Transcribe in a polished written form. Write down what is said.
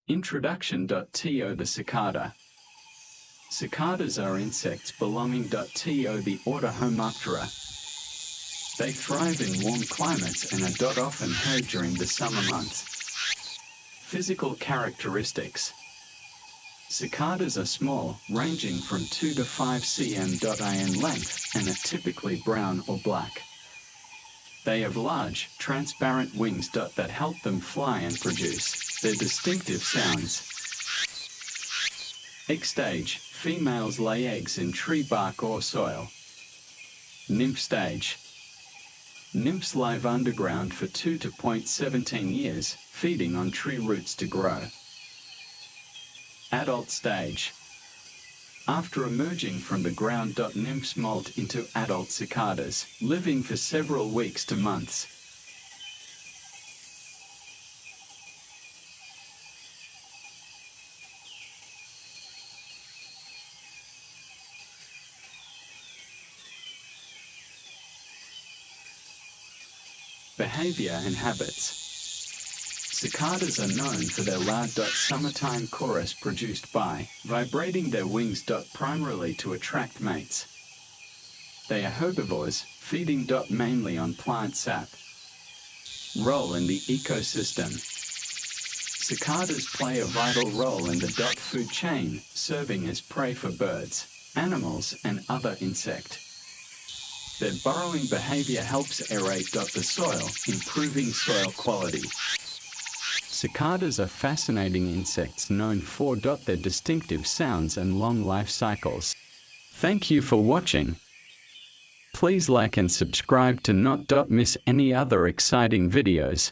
Introduction. To the cicada. Cicadas are insects belonging to the order Homoptera. They thrive in warm climates and are often heard during the summer months. Physical characteristics. Cicadas are small, ranging from 2 to 5 cm in length, and are typically brown or black. They have large, transparent wings that help them fly and produce their distinctive sounds. Egg stage. Females lay eggs in tree bark or soil. Nymph stage. Nymphs live underground for 2 to 17 years, feeding on tree roots to grow. Adult stage. After emerging from the ground, nymphs molt into adult cicadas, living for several weeks to months. Behavior and habits. Cicadas are known for their loud summertime chorus produced by vibrating their wings primarily to attract mates. They are herbivores, feeding mainly on plant sap. Role in the ecosystem. Cicadas play a vital role in the food chain, serving as prey for birds, animals, and other insects. Their burrowing behavior helps aerate the soil, improving soil quality. Cicadas are fascinating insects known for their distinctive sounds and long life cycles. Thank you for watching. Please like and subscribe to not miss any other exciting videos.